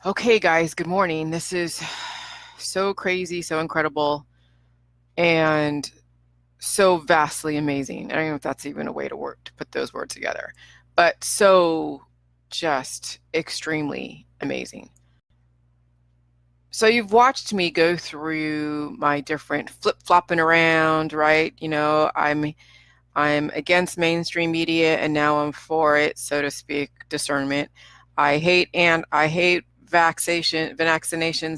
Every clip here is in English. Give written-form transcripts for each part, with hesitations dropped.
Okay, guys, good morning. This is so crazy, so incredible, and so vastly amazing. I don't know if that's even a way to put those words together, but so just extremely amazing. So you've watched me go through my different flip-flopping around, right? I'm against mainstream media and now I'm for it, so to speak, discernment. I hate vaccinations.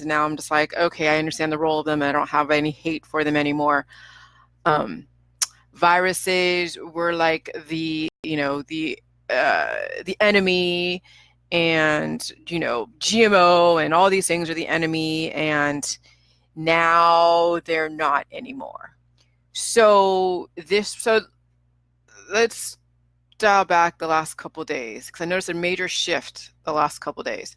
Now I'm just like, okay, I understand the role of them. I don't have any hate for them anymore. Um, Viruses were like the enemy, and GMO and all these things are the enemy, and now they're not anymore. So let's dial back the last couple of days because I noticed a major shift the last couple of days.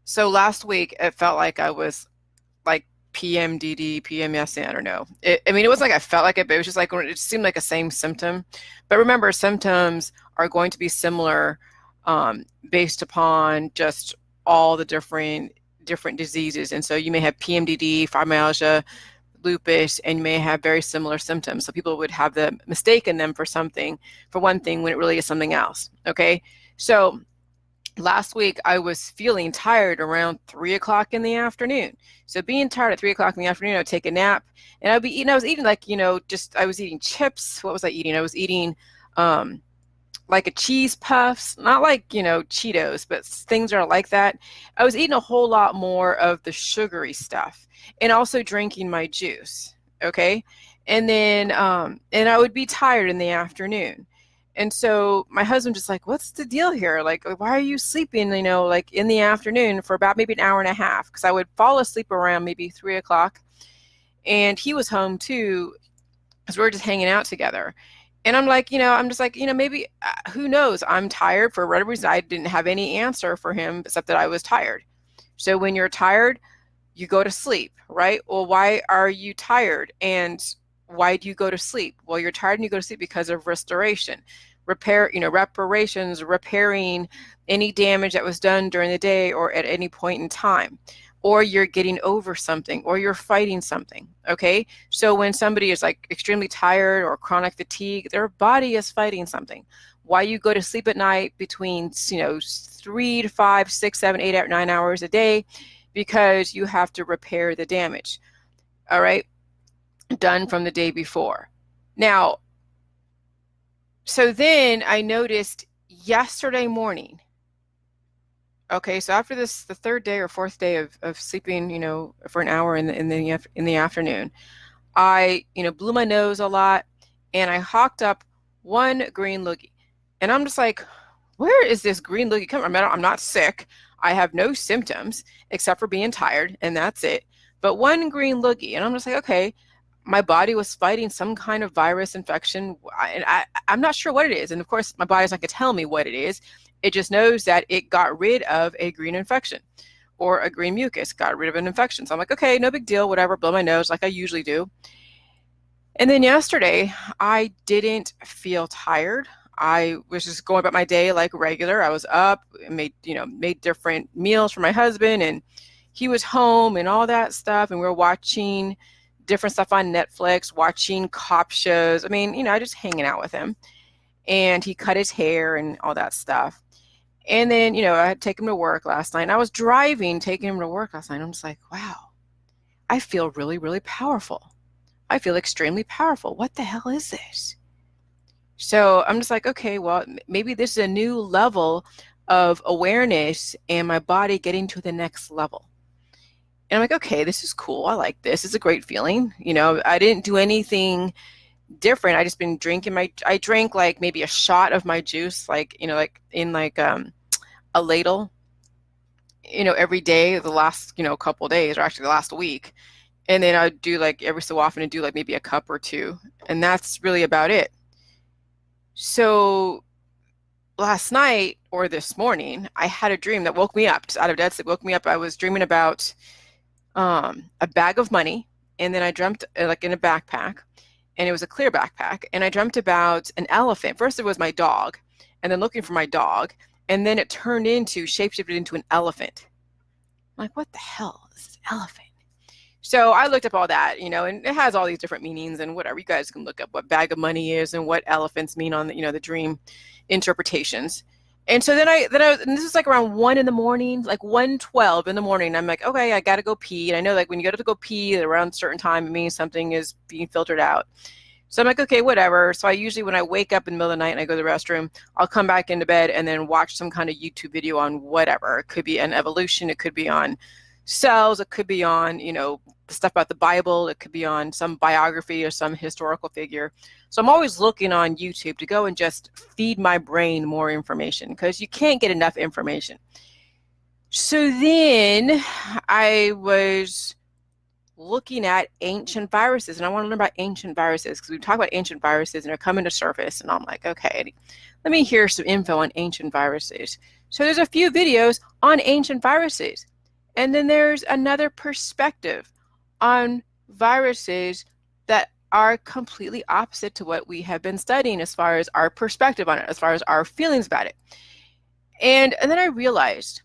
So last week it felt like I was like PMDD, PMS, I don't know. I mean, it wasn't like I felt like it, but it was just like it seemed like a same symptom. But remember, symptoms are going to be similar based upon just all the different diseases. And so you may have PMDD, fibromyalgia, lupus, and you may have very similar symptoms. So people would have the mistaken them for something, for one thing, when it really is something else. Okay. So last week I was feeling tired around 3 o'clock in the afternoon. So being tired at 3 o'clock in the afternoon, I would take a nap and I was eating like, I was eating chips. What was I eating? I was eating, like a cheese puffs, not like, Cheetos, but things are like that. I was eating a whole lot more of the sugary stuff and also drinking my juice. Okay. And I would be tired in the afternoon. And so my husband just like, what's the deal here? Like, why are you sleeping, like in the afternoon for about maybe an hour and a half? Because I would fall asleep around maybe 3 o'clock. And he was home too, because we were just hanging out together. And I'm just like, maybe, who knows? I'm tired for whatever reason. I didn't have any answer for him except that I was tired. So when you're tired, you go to sleep, right? Well, why are you tired? And why do you go to sleep? Well, you're tired and you go to sleep because of restoration, reparations, repairing any damage that was done during the day or at any point in time, or you're getting over something, or you're fighting something. Okay. So when somebody is like extremely tired or chronic fatigue, their body is fighting something. Why you go to sleep at night between, 3 to 5, 6, 7, 8, 9 hours a day, because you have to repair the damage. All right. Done from the day before. Now, so then I noticed yesterday morning. Okay, so after this, the third day or fourth day of sleeping, for an hour in the afternoon, I, blew my nose a lot, and I hawked up one green loogie. And I'm just like, where is this green loogie coming from? I'm not sick. I have no symptoms except for being tired, and that's it. But one green loogie, and I'm just like, okay, my body was fighting some kind of virus infection, and I'm not sure what it is. And of course, my body's not going to tell me what it is. It just knows that it got rid of a green infection or a green mucus, got rid of an infection. So I'm like, okay, no big deal, whatever, blow my nose like I usually do. And then yesterday, I didn't feel tired. I was just going about my day like regular. I was up, made different meals for my husband, and he was home and all that stuff. And we were watching different stuff on Netflix, watching cop shows. I mean, just hanging out with him. And he cut his hair and all that stuff. And then, I had to take him to work last night. And I was driving, taking him to work last night. I'm just like, wow, I feel really, really powerful. I feel extremely powerful. What the hell is this? So I'm just like, okay, well, maybe this is a new level of awareness and my body getting to the next level. And I'm like, okay, this is cool. I like this. It's a great feeling. I didn't do anything different. I just been drinking I drank like maybe a shot of my juice, like, like in like a ladle, every day, the last, couple days, or actually the last week. And then I'd do like every so often and do like maybe a cup or two. And that's really about it. So last night or this morning, I had a dream that woke me up, just out of dead sleep, woke me up. I was dreaming about a bag of money. And then I dreamt like in a backpack, and it was a clear backpack. And I dreamt about an elephant. First it was my dog, and then looking for my dog. And then it turned into, shapeshifted into an elephant. I'm like, what the hell is this elephant? So I looked up all that, you know, and it has all these different meanings and whatever. You guys can look up what bag of money is and what elephants mean on the, you know, the dream interpretations. And so then and this is like around 1 in the morning, like 1:12 in the morning. I'm like, okay, I got to go pee. And I know like when you go to go pee around a certain time, it means something is being filtered out. So I'm like, okay, whatever. So I usually, when I wake up in the middle of the night and I go to the restroom, I'll come back into bed and then watch some kind of YouTube video on whatever. It could be an evolution. It could be on cells. It could be on, you know, stuff about the Bible. It could be on some biography or some historical figure. So I'm always looking on YouTube to go and just feed my brain more information, because you can't get enough information. So then I was looking at ancient viruses, and I want to learn about ancient viruses because we talk about ancient viruses and they're coming to surface, and I'm like, okay, let me hear some info on ancient viruses. So there's a few videos on ancient viruses, and then there's another perspective on viruses that are completely opposite to what we have been studying as far as our perspective on it, as far as our feelings about it. And then I realized,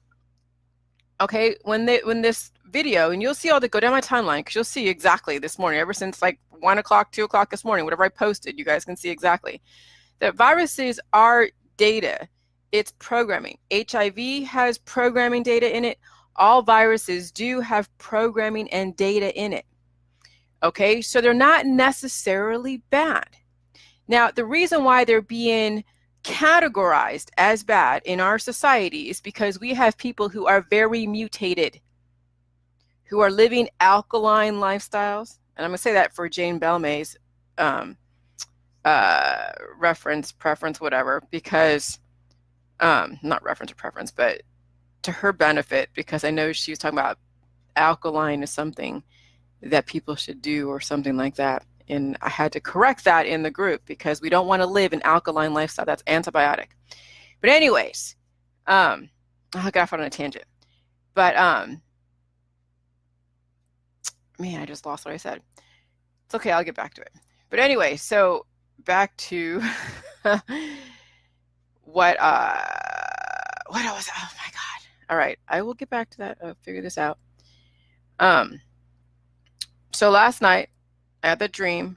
okay, when this video, and you'll see all the, go down my timeline, because you'll see exactly this morning, ever since like 1 o'clock, 2 o'clock this morning, whatever I posted, you guys can see exactly that viruses are data. It's programming. HIV has programming data in it. All viruses do have programming and data in it. Okay, so they're not necessarily bad. Now, the reason why they're being categorized as bad in our society is because we have people who are very mutated, who are living alkaline lifestyles. And I'm going to say that for Jane Belmay's preference, whatever, because not reference or preference, but to her benefit, because I know she was talking about alkaline is something that people should do or something like that. And I had to correct that in the group because we don't want to live an alkaline lifestyle. That's antibiotic. But anyways, I got off on a tangent. But man, I just lost what I said. It's okay, I'll get back to it. But anyway, so back to what was, oh my God. All right, I will get back to that. I'll figure this out. So last night I had the dream,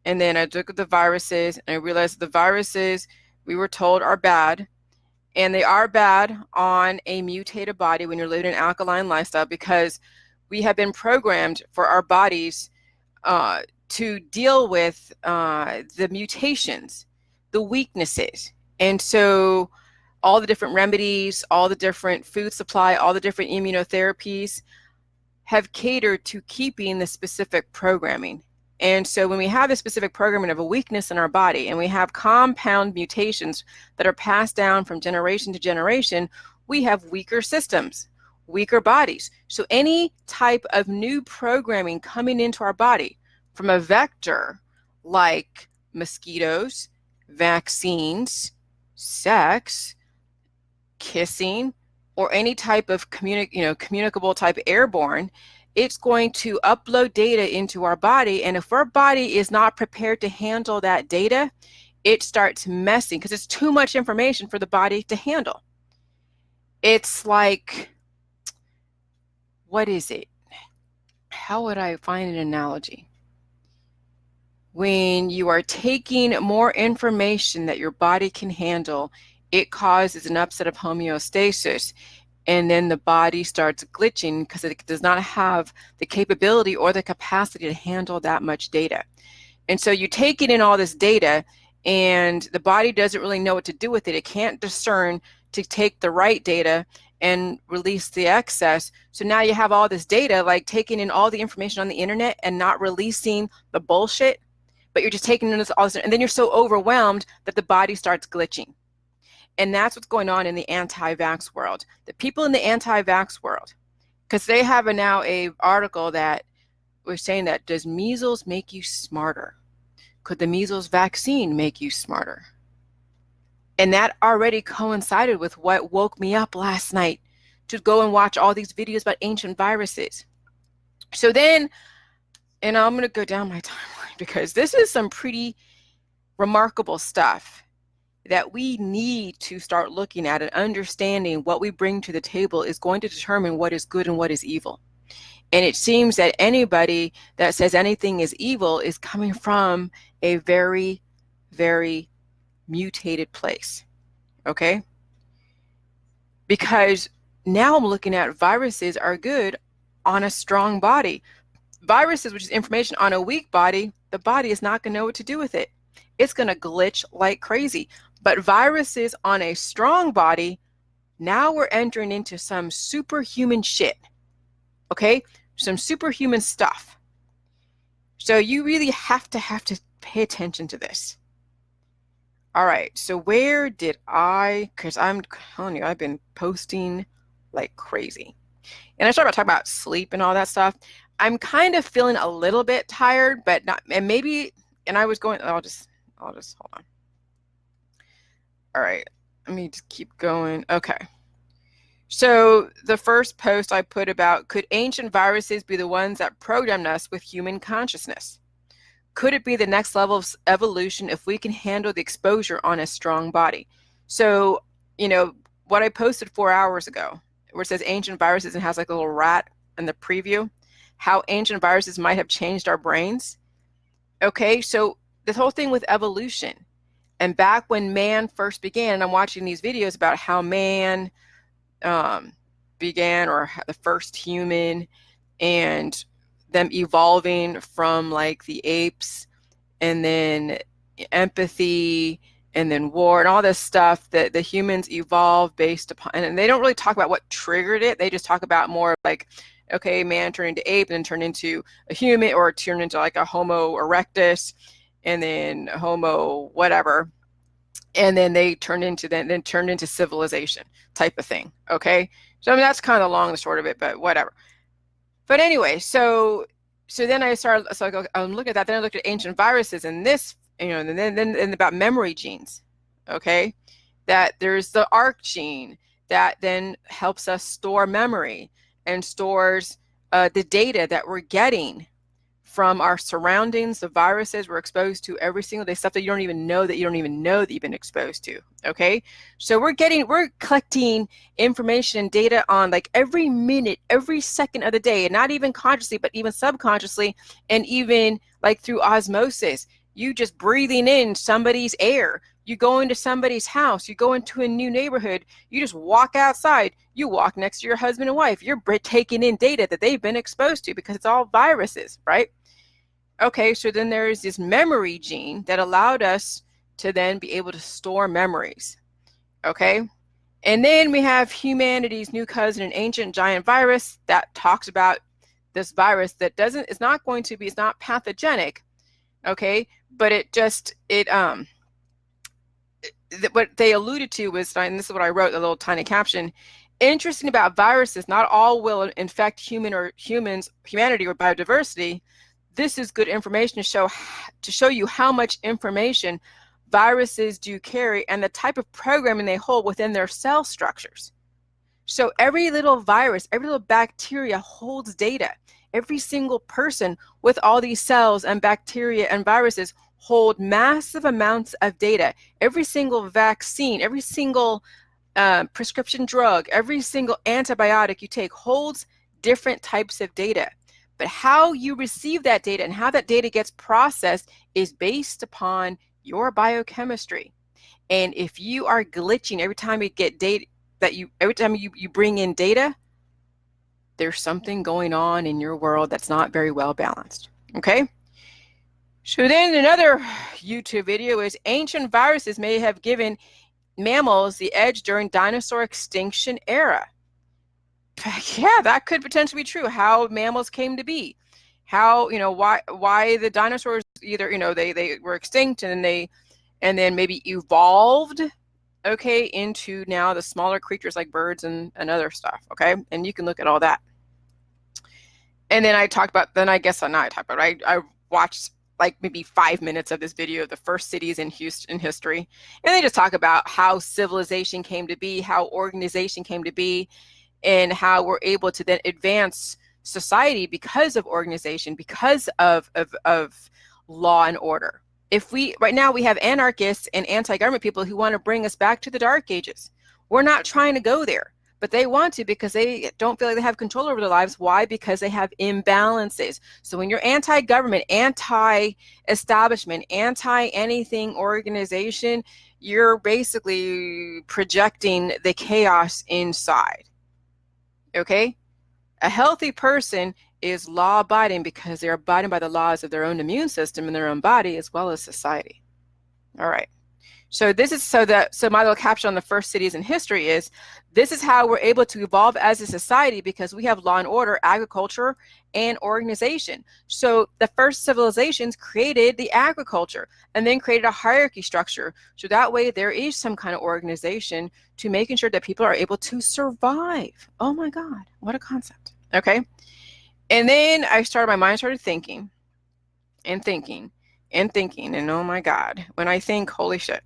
and then I looked at the viruses, and I realized the viruses we were told are bad, and they are bad on a mutated body when you're living an alkaline lifestyle, because we have been programmed for our bodies to deal with the mutations, the weaknesses. And so all the different remedies, all the different food supply, all the different immunotherapies have catered to keeping the specific programming. And so when we have a specific programming of a weakness in our body, and we have compound mutations that are passed down from generation to generation, we have weaker systems, weaker bodies. So any type of new programming coming into our body from a vector like mosquitoes, vaccines, sex, kissing, or any type of communicable type airborne, it's going to upload data into our body. And if our body is not prepared to handle that data, it starts messing, because it's too much information for the body to handle. It's like, what is it? How would I find an analogy? When you are taking more information that your body can handle, it causes an upset of homeostasis, and then the body starts glitching because it does not have the capability or the capacity to handle that much data. And so you take it in all this data, and the body doesn't really know what to do with it. It can't discern to take the right data and release the excess. So now you have all this data, like taking in all the information on the internet and not releasing the bullshit, but you're just taking in all this, and then you're so overwhelmed that the body starts glitching. And that's what's going on in the anti-vax world. The people in the anti-vax world, because they have now a article that was saying that, does measles make you smarter? Could the measles vaccine make you smarter? And that already coincided with what woke me up last night to go and watch all these videos about ancient viruses. So then, and I'm going to go down my timeline because this is some pretty remarkable stuff. that we need to start looking at and understanding what we bring to the table is going to determine what is good and what is evil. And it seems that anybody that says anything is evil is coming from a very, very mutated place. Okay? Because now I'm looking at viruses are good on a strong body. Viruses, which is information on a weak body, the body is not going to know what to do with it. It's going to glitch like crazy. But viruses on a strong body, now we're entering into some superhuman shit. Okay? Some superhuman stuff. So you really have to pay attention to this. All right, so where did because I'm telling you, I've been posting like crazy. And I started talking about sleep and all that stuff. I'm kind of feeling a little bit tired, but not, and maybe, and I was going, I'll just hold on. All right, let me just keep going. Okay. So the first post I put about, could ancient viruses be the ones that programmed us with human consciousness? Could it be the next level of evolution if we can handle the exposure on a strong body? So, what I posted 4 hours ago, where it says ancient viruses and has like a little rat in the preview, how ancient viruses might have changed our brains. Okay, so this whole thing with evolution, and back when man first began, and I'm watching these videos about how man began, or the first human, and them evolving from like the apes, and then empathy, and then war, and all this stuff that the humans evolved based upon. And they don't really talk about what triggered it. They just talk about more like, okay, man turned into ape and then turned into a human, or turned into like a Homo erectus, and then Homo whatever. And then they turned into civilization type of thing. Okay. So I mean, that's kind of the long and short of it, but whatever. But anyway, so then I started, so I go, I'm looking at that. Then I looked at ancient viruses, and this, and then about memory genes. Okay. That there's the ARC gene that then helps us store memory and stores the data that we're getting from our surroundings, the viruses we're exposed to every single day, stuff that you don't even know that you've been exposed to. Okay. So we're collecting information and data on like every minute, every second of the day, and not even consciously, but even subconsciously, and even like through osmosis. You just breathing in somebody's air. You go into somebody's house, you go into a new neighborhood, you just walk outside, you walk next to your husband and wife, you're taking in data that they've been exposed to, because it's all viruses, right? Okay, so then there's this memory gene that allowed us to then be able to store memories. Okay, and then we have humanity's new cousin, an ancient giant virus that talks about this virus that it's not pathogenic. Okay, but what they alluded to was, and this is what I wrote, a little tiny caption: interesting about viruses, not all will infect humanity or biodiversity. This is good information to show you how much information viruses do carry and the type of programming they hold within their cell structures. So every little virus, every little bacteria holds data. Every single person with all these cells and bacteria and viruses hold massive amounts of data. Every single vaccine, every single prescription drug, every single antibiotic you take holds different types of data. But how you receive that data and how that data gets processed is based upon your biochemistry. And if you are glitching every time you get data, every time you bring in data, there's something going on in your world that's not very well balanced. Okay. So then another YouTube video is ancient viruses may have given mammals the edge during dinosaur extinction era. Yeah, that could potentially be true. How mammals came to be, how, why the dinosaurs either, they were extinct and then maybe evolved, okay, into now the smaller creatures like birds and other stuff. Okay. And you can look at all that. And then I watched like maybe 5 minutes of this video of the first cities in Houston history. And they just talk about how civilization came to be, how organization came to be, and how we're able to then advance society because of organization, because of law and order. Right now we have anarchists and anti-government people who want to bring us back to the dark ages. We're not trying to go there, but they want to because they don't feel like they have control over their lives. Why? Because they have imbalances. So when you're anti-government, anti-establishment, anti-anything organization, you're basically projecting the chaos inside. Okay? A healthy person is law-abiding because they're abiding by the laws of their own immune system and their own body as well as society. All right. So this is so my little caption on the first cities in history is, this is how we're able to evolve as a society because we have law and order, agriculture, and organization. So the first civilizations created the agriculture and then created a hierarchy structure. So that way there is some kind of organization to making sure that people are able to survive. Oh my God, what a concept. Okay. And then my mind started thinking and thinking and thinking. And oh my God, when I think, holy shit.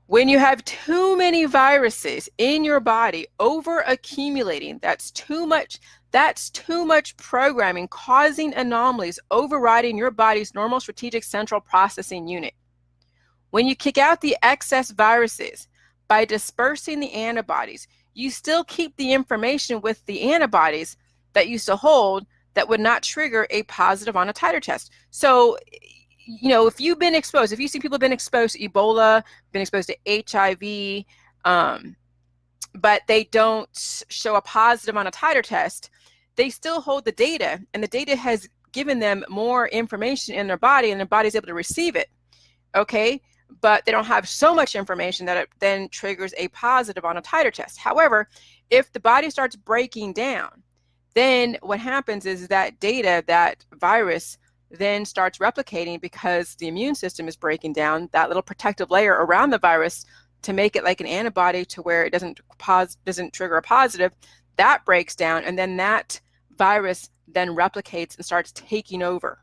When you have too many viruses in your body over accumulating, that's too much programming causing anomalies, overriding your body's normal strategic central processing unit. When you kick out the excess viruses by dispersing the antibodies, you still keep the information with the antibodies that you still hold that would not trigger a positive on a titer test. So, you know, if you've been exposed, if you see people have been exposed to Ebola, been exposed to HIV, but they don't show a positive on a titer test, they still hold the data, and the data has given them more information in their body, and their body's able to receive it, okay? But they don't have so much information that it then triggers a positive on a titer test. However, if the body starts breaking down, then what happens is that data, that virus, then starts replicating because the immune system is breaking down that little protective layer around the virus to make it like an antibody to where it doesn't trigger a positive. That breaks down, and then that virus then replicates and starts taking over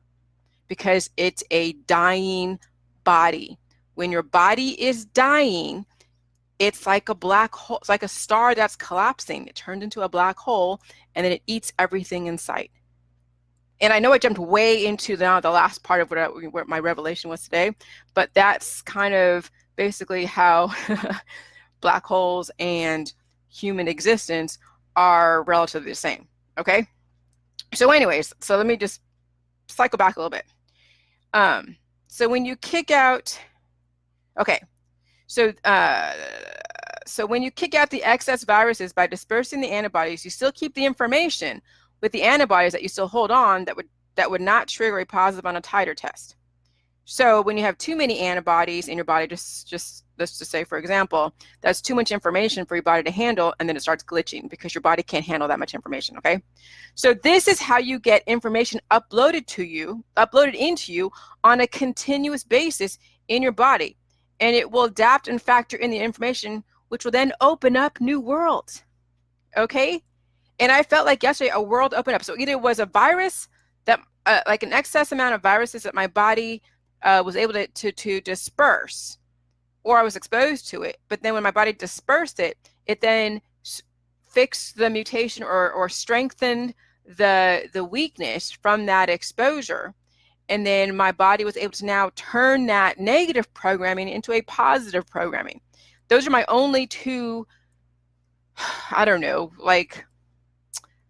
because it's a dying body. When your body is dying, it's like a black hole. It's like a star that's collapsing. It turned into a black hole, and then it eats everything in sight. And I know I jumped way into the last part of what my revelation was today, but that's kind of basically how black holes and human existence are relatively the same. Okay. So anyways, so let me just cycle back a little bit. So when you kick out, okay. So when you kick out the excess viruses by dispersing the antibodies, you still keep the information with the antibodies that you still hold on that would not trigger a positive on a titer test. So when you have too many antibodies in your body, just let's just say, for example, that's too much information for your body to handle, and then it starts glitching because your body can't handle that much information, okay? So this is how you get information uploaded into you on a continuous basis in your body, and it will adapt and factor in the information, which will then open up new worlds, okay? And I felt like yesterday a world opened up. So either it was a virus that, like an excess amount of viruses that my body was able to disperse, or I was exposed to it. But then when my body dispersed it, it then fixed the mutation or strengthened the weakness from that exposure. And then my body was able to now turn that negative programming into a positive programming. Those are my only two, I don't know, like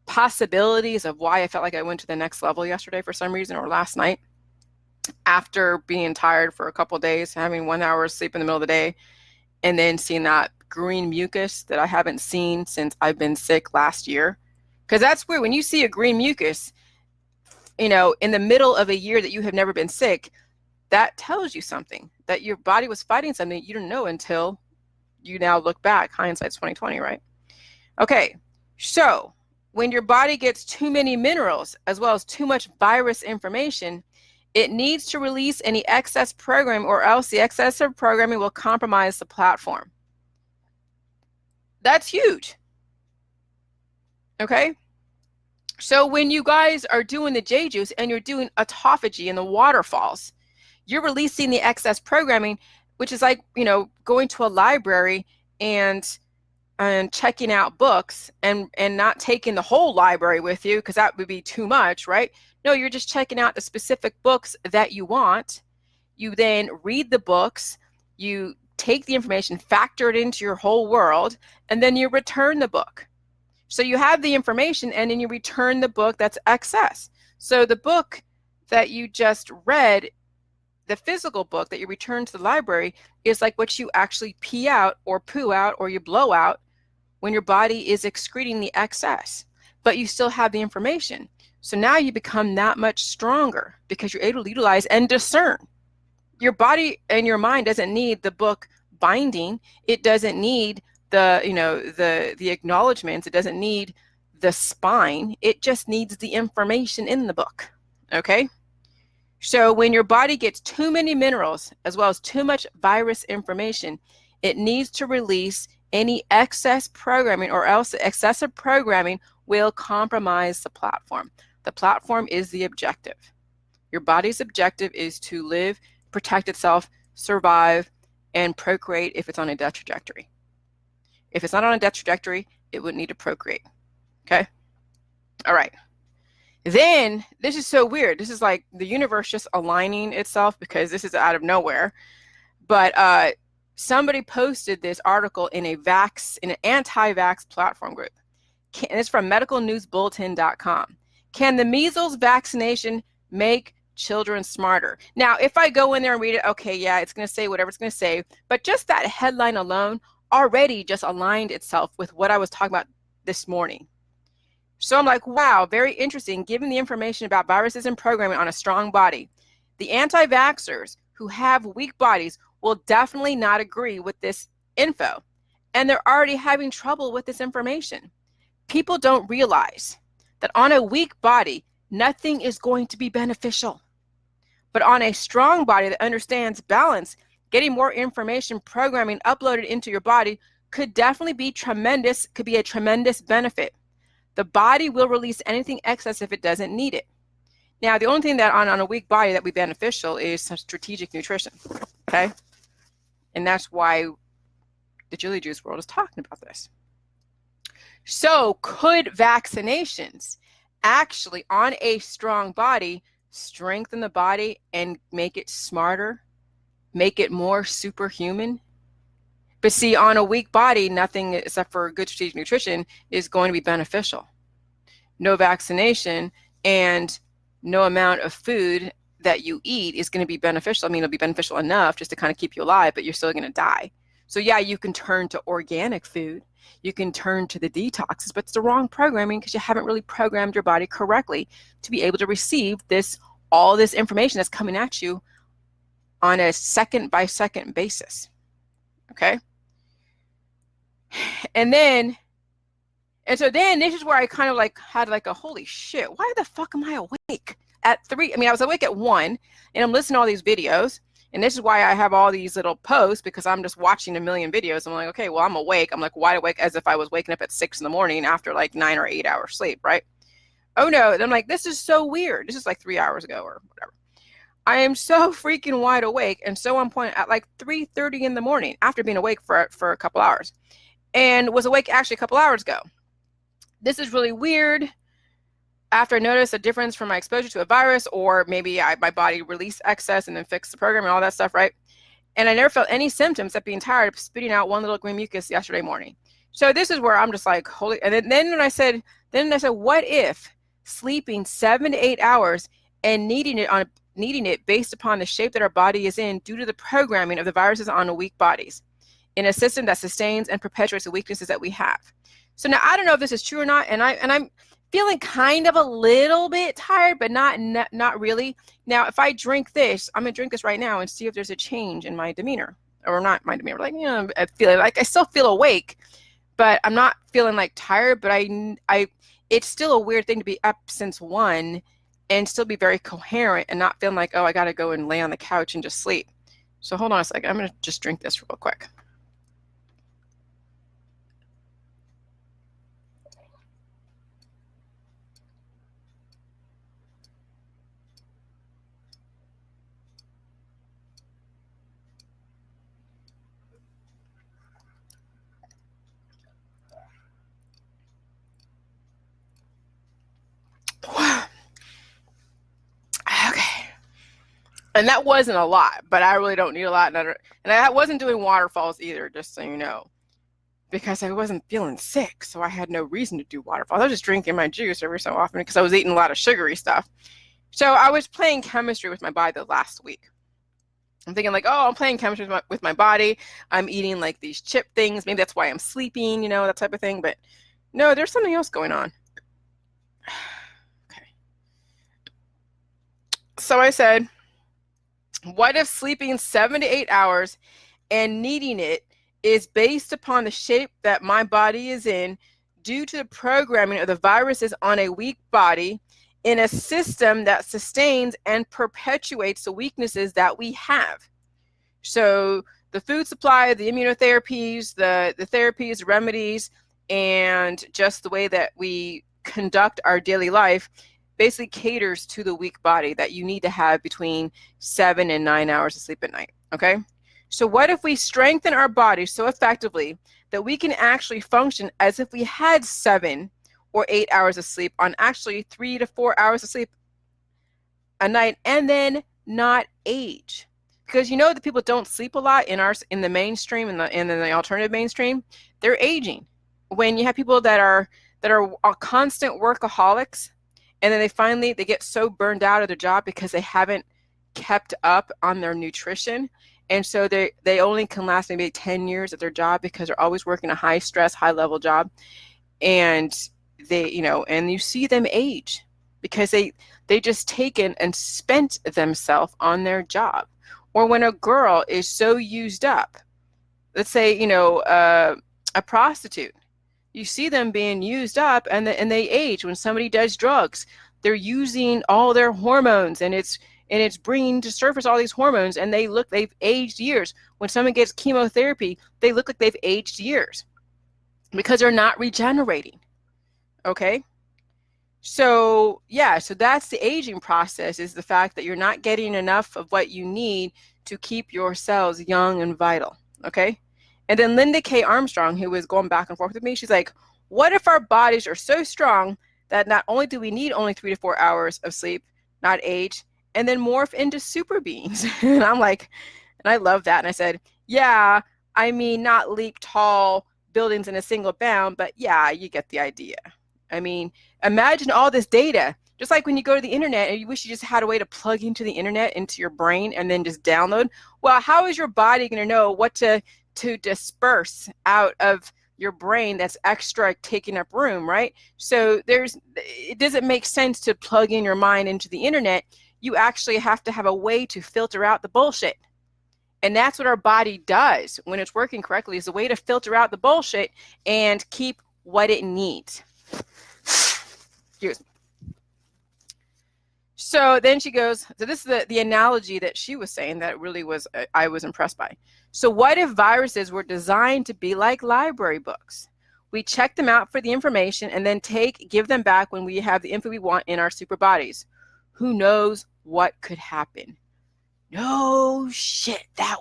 possibilities of why I felt like I went to the next level yesterday for some reason, or last night after being tired for a couple of days, having 1 hour sleep in the middle of the day, and then seeing that green mucus that I haven't seen since I've been sick last year. Because that's weird. When you see a green mucus, you know, in the middle of a year that you have never been sick, that tells you something, that your body was fighting something you didn't know until you now look back. Hindsight's 2020, right? Okay, so when your body gets too many minerals as well as too much virus information, it needs to release any excess programming, or else the excessive programming will compromise the platform. That's huge. Okay? So when you guys are doing the J juice and you're doing autophagy in the waterfalls, you're releasing the excess programming, which is like, you know, going to a library and checking out books and not taking the whole library with you, because that would be too much, right? No, you're just checking out the specific books that you want, You then read the books, you take the information, factor it into your whole world, and then you return the book. So you have the information and then you return the book that's excess. So the book that you just read, the physical book that you return to the library, is like what you actually pee out or poo out or you blow out when your body is excreting the excess, but you still have the information. So now you become that much stronger because you're able to utilize and discern. Your body and your mind doesn't need the book binding. It doesn't need the acknowledgments. It doesn't need the spine. It just needs the information in the book. Okay? So when your body gets too many minerals as well as too much virus information, it needs to release any excess programming, or else excessive programming will compromise the platform. The platform is the objective. Your body's objective is to live, protect itself, survive, and procreate if it's on a death trajectory. If it's not on a death trajectory, it would need to procreate. Okay? All right. Then, this is so weird. This is like the universe just aligning itself because this is out of nowhere. But somebody posted this article in an anti-vax platform group. And it's from medicalnewsbulletin.com. Can the measles vaccination make children smarter? Now, if I go in there and read it, okay, yeah, it's going to say whatever it's going to say. But just that headline alone already just aligned itself with what I was talking about this morning. So I'm like, wow, very interesting, given the information about viruses and programming on a strong body. The anti-vaxxers who have weak bodies will definitely not agree with this info. And they're already having trouble with this information. People don't realize that on a weak body, nothing is going to be beneficial. But on a strong body that understands balance, getting more information, programming uploaded into your body could definitely be tremendous, could be a tremendous benefit. The body will release anything excess if it doesn't need it. Now, the only thing that on a weak body that would be beneficial is some strategic nutrition, okay? And that's why the Julie Juice world is talking about this. So could vaccinations actually, on a strong body, strengthen the body and make it smarter, make it more superhuman? But see, on a weak body, nothing except for good strategic nutrition is going to be beneficial. No vaccination and no amount of food that you eat is going to be beneficial. I mean, it'll be beneficial enough just to kind of keep you alive, but you're still going to die. So yeah, you can turn to organic food. You can turn to the detoxes, but it's the wrong programming because you haven't really programmed your body correctly to be able to receive all this information that's coming at you on a second by second basis. Okay. And so then this is where I kind of like had like a holy shit, why the fuck am I awake at 3? I mean, I was awake at 1 and I'm listening to all these videos. And this is why I have all these little posts, because I'm just watching a million videos. I'm like, okay, well, I'm awake. I'm like wide awake as if I was waking up at 6 in the morning after like 9 or 8 hours sleep, right? Oh no. And I'm like, this is so weird. This is like 3 hours ago or whatever. I am so freaking wide awake and so on point at like 3:30 in the morning after being awake for a couple hours, and was awake actually a couple hours ago. This is really weird. After I noticed a difference from my exposure to a virus, or maybe my body released excess and then fixed the program and all that stuff, right? And I never felt any symptoms except being tired of spitting out one little green mucus yesterday morning. So this is where I'm just like, holy. And then when I said, what if sleeping 7 to 8 hours and needing it based upon the shape that our body is in due to the programming of the viruses on weak bodies in a system that sustains and perpetuates the weaknesses that we have. So now I don't know if this is true or not, and I'm feeling kind of a little bit tired, but not really. Now, if I drink this, I'm gonna drink this right now and see if there's a change in my demeanor, or not my demeanor. Like, I feel like I still feel awake, but I'm not feeling like tired. But it's still a weird thing to be up since 1 and still be very coherent and not feeling like, oh, I gotta go and lay on the couch and just sleep. So hold on a second. I'm gonna just drink this real quick. Okay. And that wasn't a lot, but I really don't need a lot. And I wasn't doing waterfalls either, just so you know, because I wasn't feeling sick. So I had no reason to do waterfalls. I was just drinking my juice every so often because I was eating a lot of sugary stuff. So I was playing chemistry with my body the last week. I'm thinking like, oh, I'm playing chemistry with my body. I'm eating like these chip things. Maybe that's why I'm sleeping, you know, that type of thing. But no, there's something else going on. Okay. So I said, what if sleeping 7 to 8 hours and needing it is based upon the shape that my body is in due to the programming of the viruses on a weak body in a system that sustains and perpetuates the weaknesses that we have? So the food supply, the immunotherapies, the therapies, remedies, and just the way that we conduct our daily life basically caters to the weak body that you need to have between 7 and 9 hours of sleep at night, okay? So what if we strengthen our body so effectively that we can actually function as if we had 7 or 8 hours of sleep on actually 3 to 4 hours of sleep a night, and then not age? Because you know that people don't sleep a lot in the mainstream and in the alternative mainstream, they're aging. When you have people that are constant workaholics, and then they get so burned out of their job because they haven't kept up on their nutrition, and so they only can last maybe 10 years at their job because they're always working a high stress, high level job, and and you see them age because they just taken and spent themselves on their job. Or when a girl is so used up, let's say, a prostitute, you see them being used up and they age. When somebody does drugs, they're using all their hormones and it's bringing to surface all these hormones and they've aged years. When someone gets chemotherapy, they look like they've aged years because they're not regenerating. Okay? So that's the aging process, is the fact that you're not getting enough of what you need to keep your cells young and vital, okay? And then Linda K. Armstrong, who was going back and forth with me, she's like, what if our bodies are so strong that not only do we need only 3 to 4 hours of sleep, not age, and then morph into super beings? And I'm like, and I love that. And I said, yeah, I mean, not leap tall buildings in a single bound, but yeah, you get the idea. I mean, imagine all this data, just like when you go to the internet and you wish you just had a way to plug into the internet into your brain and then just download. Well, how is your body going to know what to disperse out of your brain that's extra taking up room, right? So it doesn't make sense to plug in your mind into the internet. You actually have to have a way to filter out the bullshit. And that's what our body does when it's working correctly, is a way to filter out the bullshit and keep what it needs. So then she goes, so this is the analogy that she was saying that really was, I was impressed by. So what if viruses were designed to be like library books? We check them out for the information and then give them back when we have the info we want in our super bodies. Who knows what could happen? No shit. That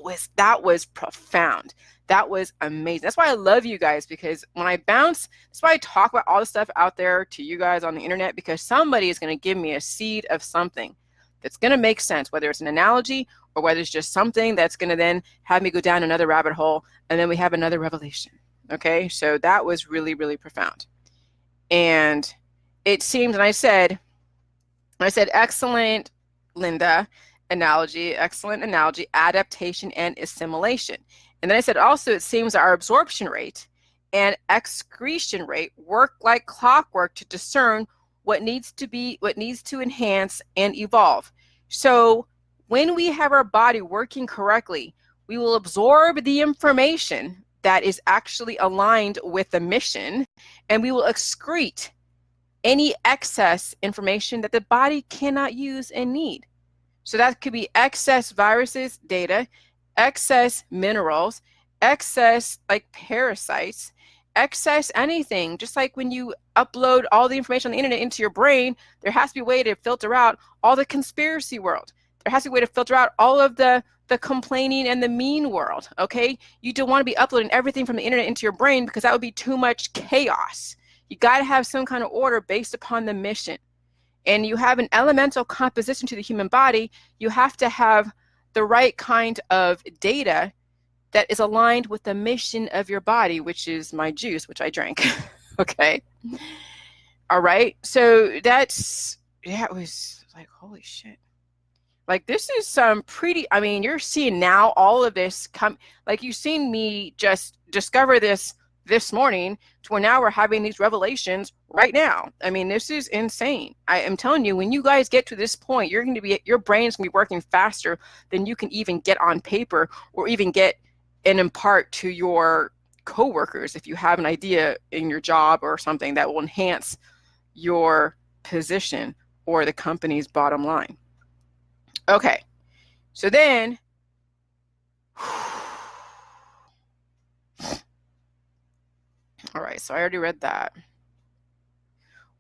was profound. That was amazing. That's why I love you guys, because when I bounce, that's why I talk about all the stuff out there to you guys on the internet, because somebody is going to give me a seed of something that's going to make sense, whether it's an analogy or whether it's just something that's going to then have me go down another rabbit hole, and then we have another revelation. Okay, so that was really, really profound. And it seems, and I said, excellent, Linda, analogy, excellent analogy, adaptation and assimilation. And then I said, also, it seems our absorption rate and excretion rate work like clockwork to discern what needs to enhance and evolve. So when we have our body working correctly, we will absorb the information that is actually aligned with the mission, and we will excrete any excess information that the body cannot use and need. So that could be excess viruses data, excess minerals, excess like parasites, excess anything. Just like when you upload all the information on the internet into your brain, there has to be a way to filter out all the conspiracy world. There has to be a way to filter out all of the complaining and the mean world, okay? You don't want to be uploading everything from the internet into your brain, because that would be too much chaos. You got to have some kind of order based upon the mission. and you have an elemental composition to the human body, you have to have the right kind of data that is aligned with the mission of your body, which is my juice, which I drank. Okay. All right. So that's, yeah, it was like, holy shit. Like, this is some pretty, I mean, you're seeing now all of this come, like, you've seen me just discover this morning to where now we're having these revelations right now. I mean, this is insane. I am telling you, when you guys get to this point, you're going to be, your brain's going to be working faster than you can even get on paper or even get and impart to your coworkers if you have an idea in your job or something that will enhance your position or the company's bottom line. Okay, so then, all right, so I already read that.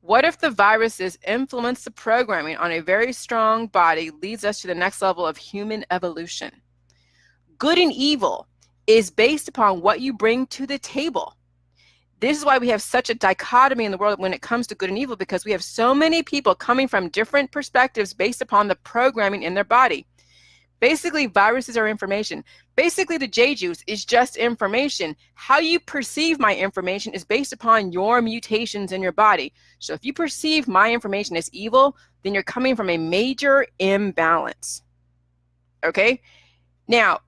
What if the viruses influence the programming on a very strong body leads us to the next level of human evolution? Good and evil is based upon what you bring to the table. This is why we have such a dichotomy in the world when it comes to good and evil, because we have so many people coming from different perspectives based upon the programming in their body. Basically, viruses are information. Basically, the J juice is just information. How you perceive my information is based upon your mutations in your body. So if you perceive my information as evil, then you're coming from a major imbalance. Okay? Now,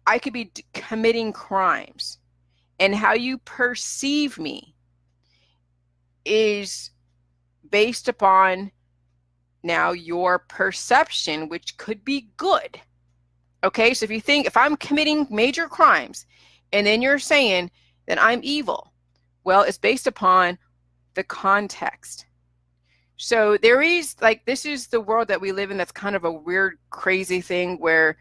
I could be committing crimes, and how you perceive me is based upon now your perception, which could be good. Okay, so if you think, if I'm committing major crimes and then you're saying that I'm evil, well, it's based upon the context. So there is, like, this is the world that we live in that's kind of a weird, crazy thing where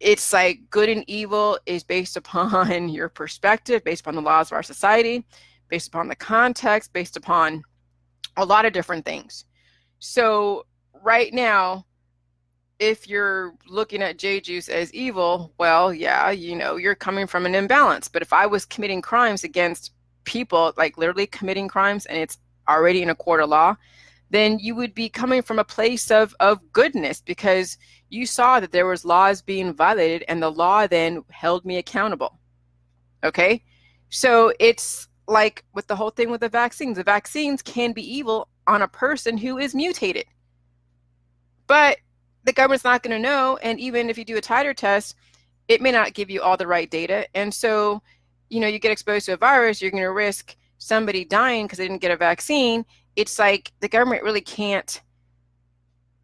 it's like good and evil is based upon your perspective, based upon the laws of our society, based upon the context, based upon a lot of different things. So right now, if you're looking at J juice as evil, well, yeah, you know, you're coming from an imbalance. But if I was committing crimes against people, like literally committing crimes, and it's already in a court of law, then you would be coming from a place of goodness, because you saw that there was laws being violated and the law then held me accountable. Okay? So it's like with the whole thing with the vaccines can be evil on a person who is mutated. But the government's not going to know, and even if you do a titer test, it may not give you all the right data. And so, you know, you get exposed to a virus, you're going to risk somebody dying because they didn't get a vaccine. It's like the government really can't,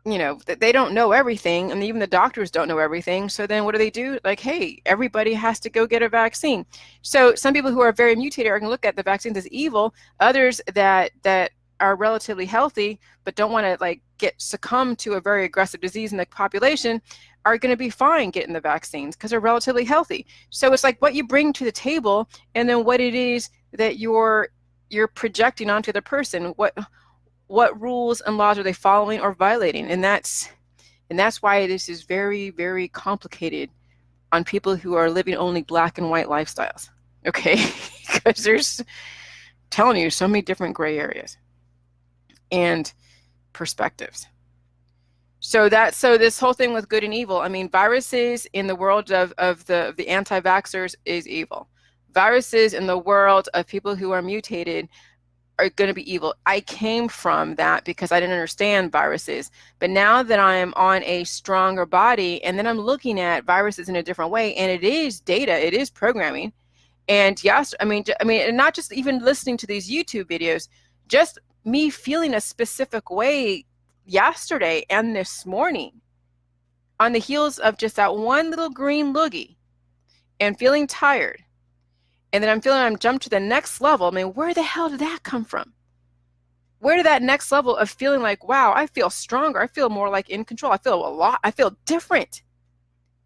you know, they don't know everything, and even the doctors don't know everything. So then what do? Like, hey, everybody has to go get a vaccine. So some people who are very mutated are going to look at the vaccines as evil. Others that are relatively healthy but don't want to like succumb to a very aggressive disease in the population are going to be fine getting the vaccines because they're relatively healthy. So it's like what you bring to the table, and then what it is that you're projecting onto the person. What rules and laws are they following or violating? And that's why this is very, very complicated on people who are living only black and white lifestyles. Okay, because there's, telling you, so many different gray areas and perspectives. So this whole thing with good and evil, I mean, viruses in the world of the anti-vaxxers is evil. Viruses in the world of people who are mutated are going to be evil. I came from that because I didn't understand viruses. But now that I am on a stronger body, and then I'm looking at viruses in a different way, and it is data, it is programming. And yes, I mean, and not just even listening to these YouTube videos, just me feeling a specific way yesterday and this morning on the heels of just that one little green loogie and feeling tired. And then I'm feeling I'm jumped to the next level. I mean, where the hell did that come from? Where did that next level of feeling like, wow, I feel stronger. I feel more like in control. I feel different.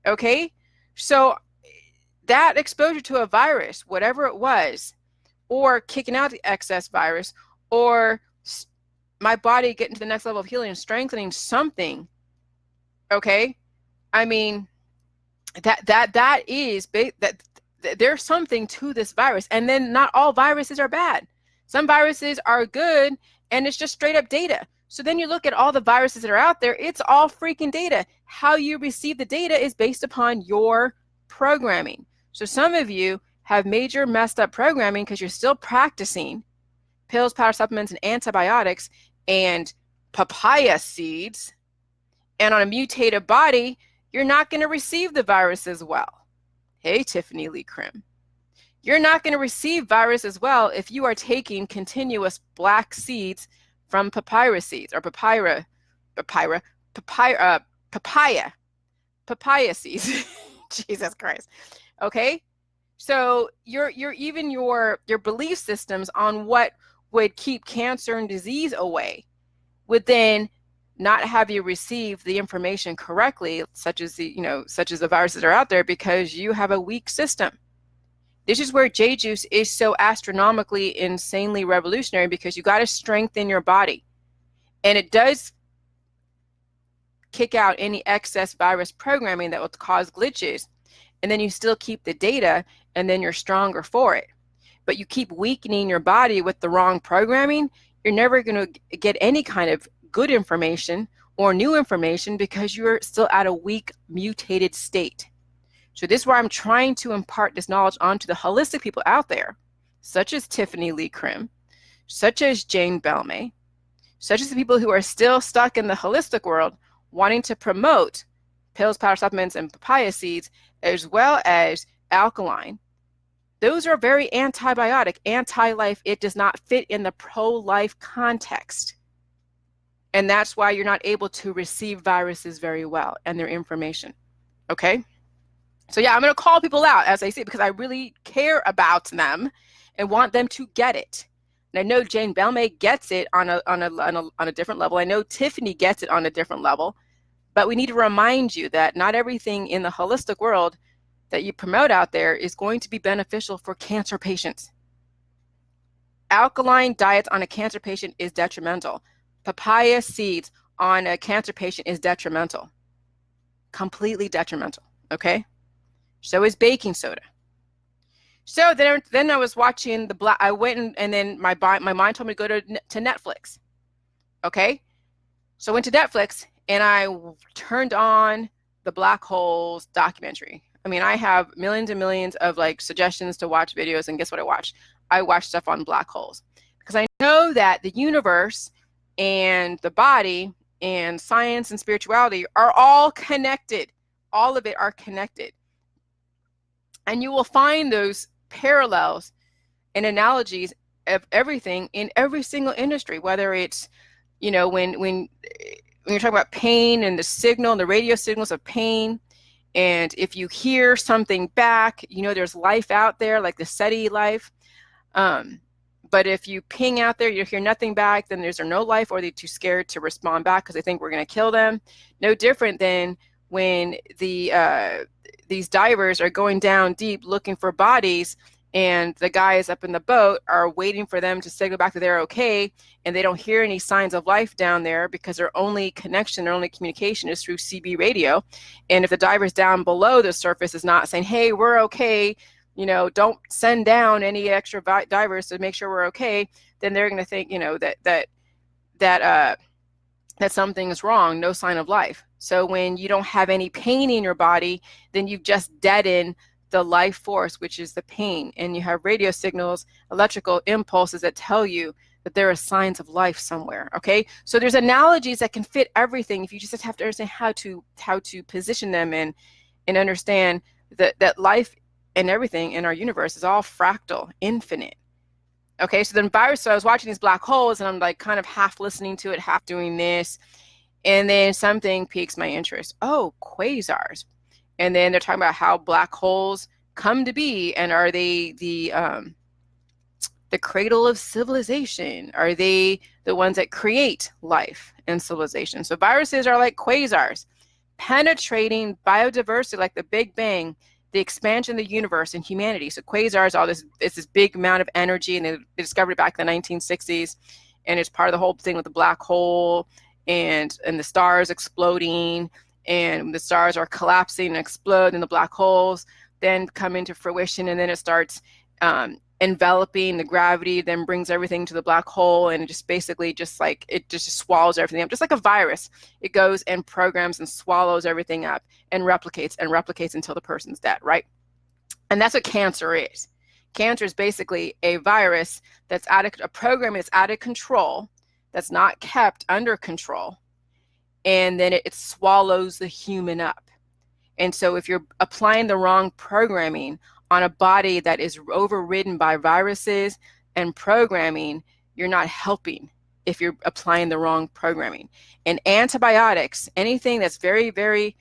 Okay? So that exposure to a virus, whatever it was, or kicking out the excess virus, or my body getting to the next level of healing and strengthening something, okay? I mean, that is that there's something to this virus. And then not all viruses are bad. Some viruses are good, and it's just straight up data. So then you look at all the viruses that are out there, it's all freaking data. How you receive the data is based upon your programming. So some of you have major messed up programming because you're still practicing pills, powder supplements, and antibiotics and papaya seeds. And on a mutated body, you're not going to receive the virus as well. Hey, Tiffany Lee Krim. You're not going to receive virus as well if you are taking continuous black seeds from papyrus seeds or papaya seeds. Jesus Christ. Okay? So your belief systems on what would keep cancer and disease away would then not have you receive the information correctly, such as the viruses that are out there, because you have a weak system. This is where J juice is so astronomically, insanely revolutionary, because you got to strengthen your body. And it does kick out any excess virus programming that will cause glitches. And then you still keep the data, and then you're stronger for it. But you keep weakening your body with the wrong programming, you're never going to get any kind of good information or new information because you're still at a weak, mutated state. So this is where I'm trying to impart this knowledge onto the holistic people out there, such as Tiffany Lee Krim, such as Jane Belmay, such as the people who are still stuck in the holistic world, wanting to promote pills, powder supplements, and papaya seeds, as well as alkaline. Those are very antibiotic, anti-life. It does not fit in the pro-life context. And that's why you're not able to receive viruses very well and their information. Okay? So yeah, I'm going to call people out, as I say, because I really care about them and want them to get it. And I know Jane Belmay gets it on a different level. I know Tiffany gets it on a different level. But we need to remind you that not everything in the holistic world that you promote out there is going to be beneficial for cancer patients. Alkaline diets on a cancer patient is detrimental. Papaya seeds on a cancer patient is detrimental. Completely detrimental, okay? So is baking soda. So then I was watching I went and then my mind told me to go to Netflix, okay? So I went to Netflix and I turned on the black holes documentary. I mean, I have millions and millions of suggestions to watch videos, and guess what I watch? I watch stuff on black holes because I know that the universe and the body and science and spirituality are all connected. All of it are connected. And you will find those parallels and analogies of everything in every single industry, whether it's, when you're talking about pain and the signal and the radio signals of pain. And if you hear something back, there's life out there, like the SETI life. But if you ping out there, you hear nothing back, then there's no life, or they're too scared to respond back because they think we're going to kill them. No different than when these divers are going down deep looking for bodies, and the guys up in the boat are waiting for them to signal back that they're okay, and they don't hear any signs of life down there because their only connection, their only communication is through CB radio. And if the divers down below the surface is not saying, hey, we're okay, don't send down any extra divers to make sure we're okay, then they're going to think, that something is wrong, no sign of life. So when you don't have any pain in your body, then you've just deadened the life force, which is the pain. And you have radio signals, electrical impulses that tell you that there are signs of life somewhere. Okay, so there's analogies that can fit everything if you just have to understand how to position them and understand that life and everything in our universe is all fractal, infinite. Okay, so then so I was watching these black holes, and I'm kind of half listening to it, half doing this, and then something piques my interest. Oh, quasars. And then they're talking about how black holes come to be, and are they the cradle of civilization? Are they the ones that create life and civilization? So viruses are like quasars, penetrating biodiversity like the Big Bang, the expansion of the universe and humanity. So quasars are this big amount of energy, and they discovered it back in the 1960s, and it's part of the whole thing with the black hole and the stars exploding. And the stars are collapsing and explode, and the black holes then come into fruition, and then it starts enveloping the gravity, then brings everything to the black hole, and it just basically just like it just swallows everything up, just like a virus. It goes and programs and swallows everything up and replicates until the person's dead, right? And that's what cancer is. Cancer is basically a virus that's a program that's out of control, that's not kept under control, and then it swallows the human up. And so if you're applying the wrong programming on a body that is overridden by viruses and programming, you're not helping if you're applying the wrong programming. And antibiotics, anything that's very, very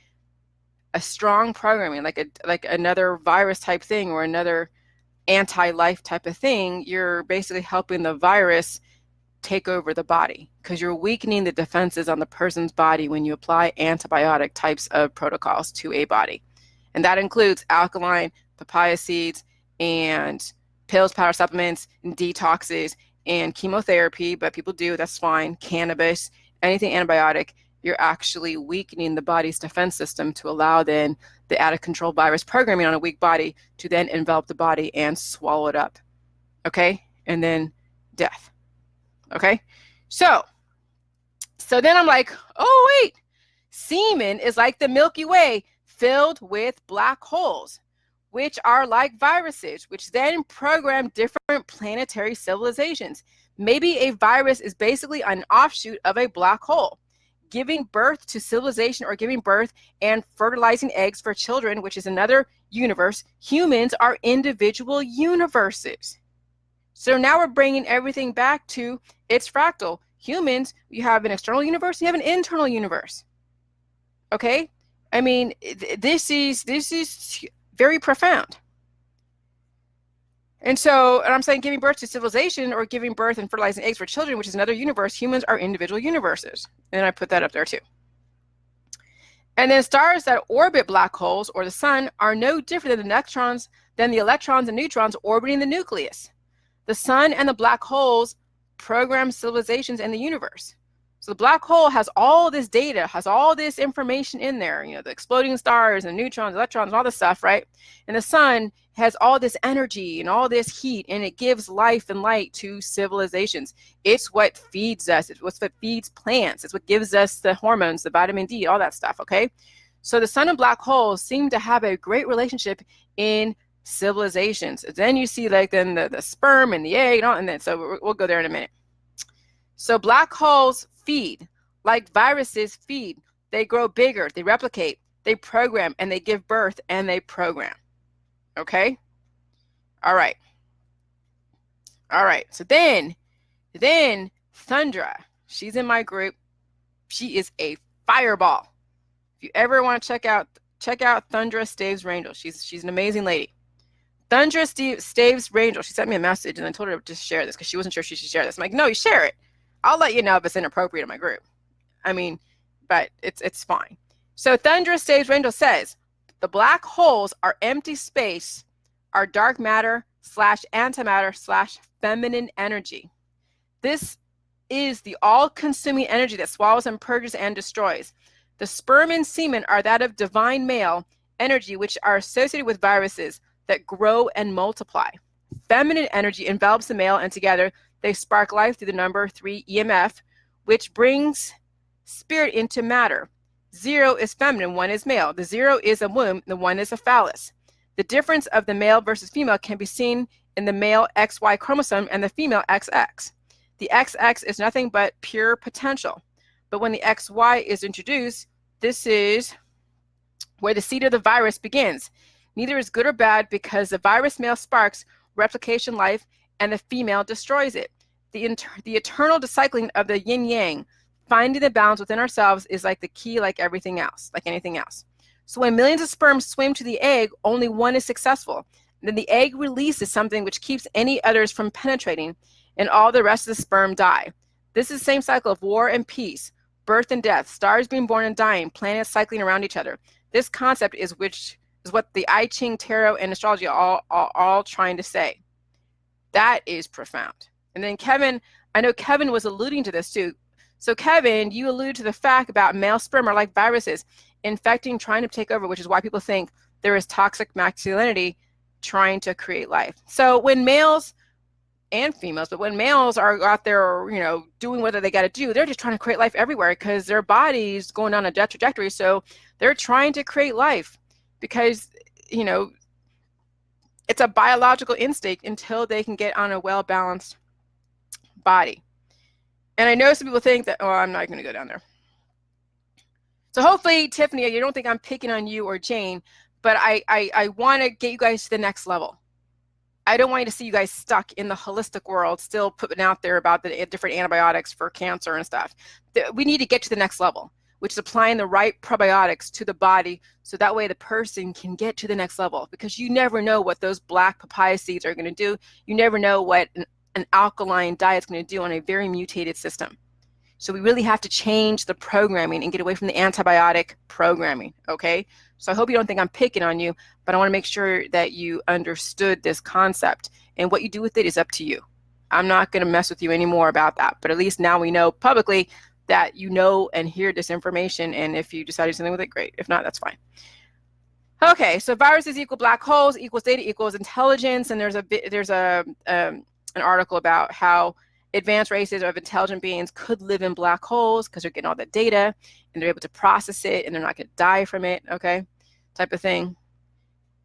a strong programming, like another virus type thing or another anti-life type of thing, you're basically helping the virus take over the body, because you're weakening the defenses on the person's body when you apply antibiotic types of protocols to a body. And that includes alkaline, papaya seeds, and pills, powder supplements, and detoxes, and chemotherapy, but people do, that's fine, cannabis, anything antibiotic. You're actually weakening the body's defense system to allow then the out-of-control virus programming on a weak body to then envelop the body and swallow it up, okay? And then death, okay? So then I'm like, oh, wait, semen is like the Milky Way filled with black holes, which are like viruses, which then program different planetary civilizations. Maybe a virus is basically an offshoot of a black hole, giving birth to civilization or giving birth and fertilizing eggs for children, which is another universe. Humans are individual universes. So now we're bringing everything back to its fractal. Humans, you have an external universe, you have an internal universe. Okay? I mean, this is very profound. And I'm saying giving birth to civilization or giving birth and fertilizing eggs for children, which is another universe. Humans are individual universes. And I put that up there too. And then stars that orbit black holes or the sun are no different than the electrons and neutrons orbiting the nucleus. The sun and the black holes program civilizations in the universe. So the black hole has all this data, has all this information in there, the exploding stars and neutrons, electrons, and all this stuff, right? And the sun has all this energy and all this heat, and it gives life and light to civilizations. It's what feeds us. It's what feeds plants. It's what gives us the hormones, the vitamin D, all that stuff, okay? So the sun and black holes seem to have a great relationship in civilizations. Then you see then the sperm and the egg and all, and then so we'll go there in a minute. So black holes feed like viruses feed. They grow bigger, they replicate, they program, and they give birth and they program. Okay? All right. So then Thundra, she's in my group. She is a fireball. If you ever want to check out Thundra Staves Rangel. She's an amazing lady. Thundra Staves Rangel. She sent me a message and I told her to just share this because she wasn't sure she should share this. I'm like, no, you share it. I'll let you know if it's inappropriate in my group. I mean, but it's fine. So Thundra Staves Rangel says, the black holes are empty space, are dark matter / antimatter / feminine energy. This is the all-consuming energy that swallows and purges and destroys. The sperm and semen are that of divine male energy, which are associated with viruses that grow and multiply. Feminine energy envelops the male, and together they spark life through the number 3 EMF, which brings spirit into matter. 0 is feminine, 1 is male. The 0 is a womb, the 1 is a phallus. The difference of the male versus female can be seen in the male XY chromosome and the female XX. The XX is nothing but pure potential. But when the XY is introduced, this is where the seed of the virus begins. Neither is good or bad because the virus male sparks replication life and the female destroys it. The eternal recycling of the yin-yang, finding the balance within ourselves, is like the key, like everything else, like anything else. So when millions of sperm swim to the egg, only one is successful. Then the egg releases something which keeps any others from penetrating, and all the rest of the sperm die. This is the same cycle of war and peace, birth and death, stars being born and dying, planets cycling around each other. This concept is what the I Ching, Tarot, and astrology are all trying to say. That is profound. And then Kevin, I know Kevin was alluding to this too. So Kevin, you allude to the fact about male sperm are like viruses, infecting, trying to take over, which is why people think there is toxic masculinity trying to create life. So when males and females, but when males are out there, you know, doing what they got to do, they're just trying to create life everywhere because their body's going on a death trajectory. So they're trying to create life because, you know, it's a biological instinct until they can get on a well-balanced body. And I know some people think that, oh, I'm not going to go down there. So hopefully, Tiffany, you don't think I'm picking on you or Jane, but I want to get you guys to the next level. I don't want you to see you guys stuck in the holistic world, still putting out there about the different antibiotics for cancer and stuff. We need to get to the next level, which is applying the right probiotics to the body so that way the person can get to the next level, because you never know what those black papaya seeds are going to do. You never know what an alkaline diet is going to do on a very mutated system. So we really have to change the programming and get away from the antibiotic programming, okay? So I hope you don't think I'm picking on you, but I want to make sure that you understood this concept, and what you do with it is up to you. I'm not going to mess with you anymore about that, but at least now we know publicly that you know and hear this information, and if you decide to do something with it, great. If not, that's fine. Okay, so viruses equal black holes equals data equals intelligence, and there's an article about how advanced races of intelligent beings could live in black holes because they're getting all that data and they're able to process it and they're not going to die from it, okay, type of thing.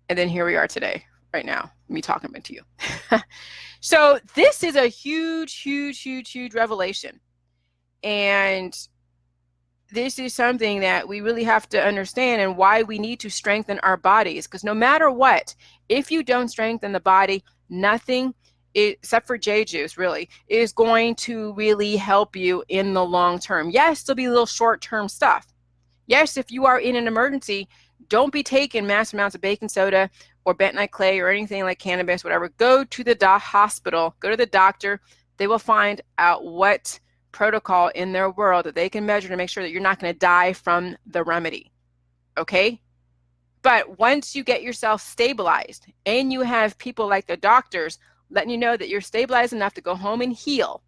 And then here we are today, right now, me talking to you. So this is a huge, huge, huge, huge revelation. And this is something that we really have to understand, and why we need to strengthen our bodies, because no matter what, if you don't strengthen the body, nothing except for J juice really is going to really help you in the long term. Yes, there'll be little short-term stuff. Yes, if you are in an emergency, don't be taking mass amounts of baking soda or bentonite clay or anything like cannabis, whatever. Go to the hospital, go to the doctor. They will find out what protocol in their world that they can measure to make sure that you're not going to die from the remedy, okay? But once you get yourself stabilized and you have people like the doctors letting you know that you're stabilized enough to go home and heal,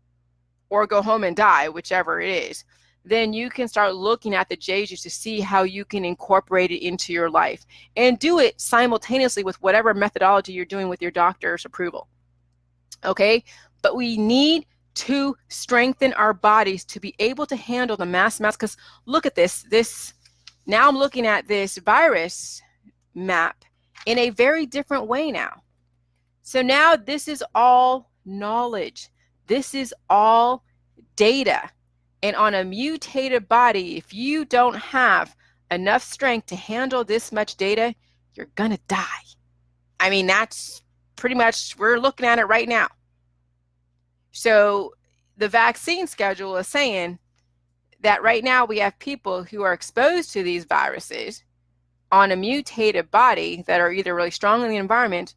or go home and die, whichever it is, then you can start looking at the J juice to see how you can incorporate it into your life, and do it simultaneously with whatever methodology you're doing with your doctor's approval, okay? But we need to strengthen our bodies to be able to handle the mass amounts, because look at this. Now I'm looking at this virus map in a very different way now. So now this is all knowledge. This is all data. And on a mutated body, if you don't have enough strength to handle this much data, you're going to die. I mean, that's pretty much, we're looking at it right now. So the vaccine schedule is saying that right now we have people who are exposed to these viruses on a mutated body that are either really strong in the environment,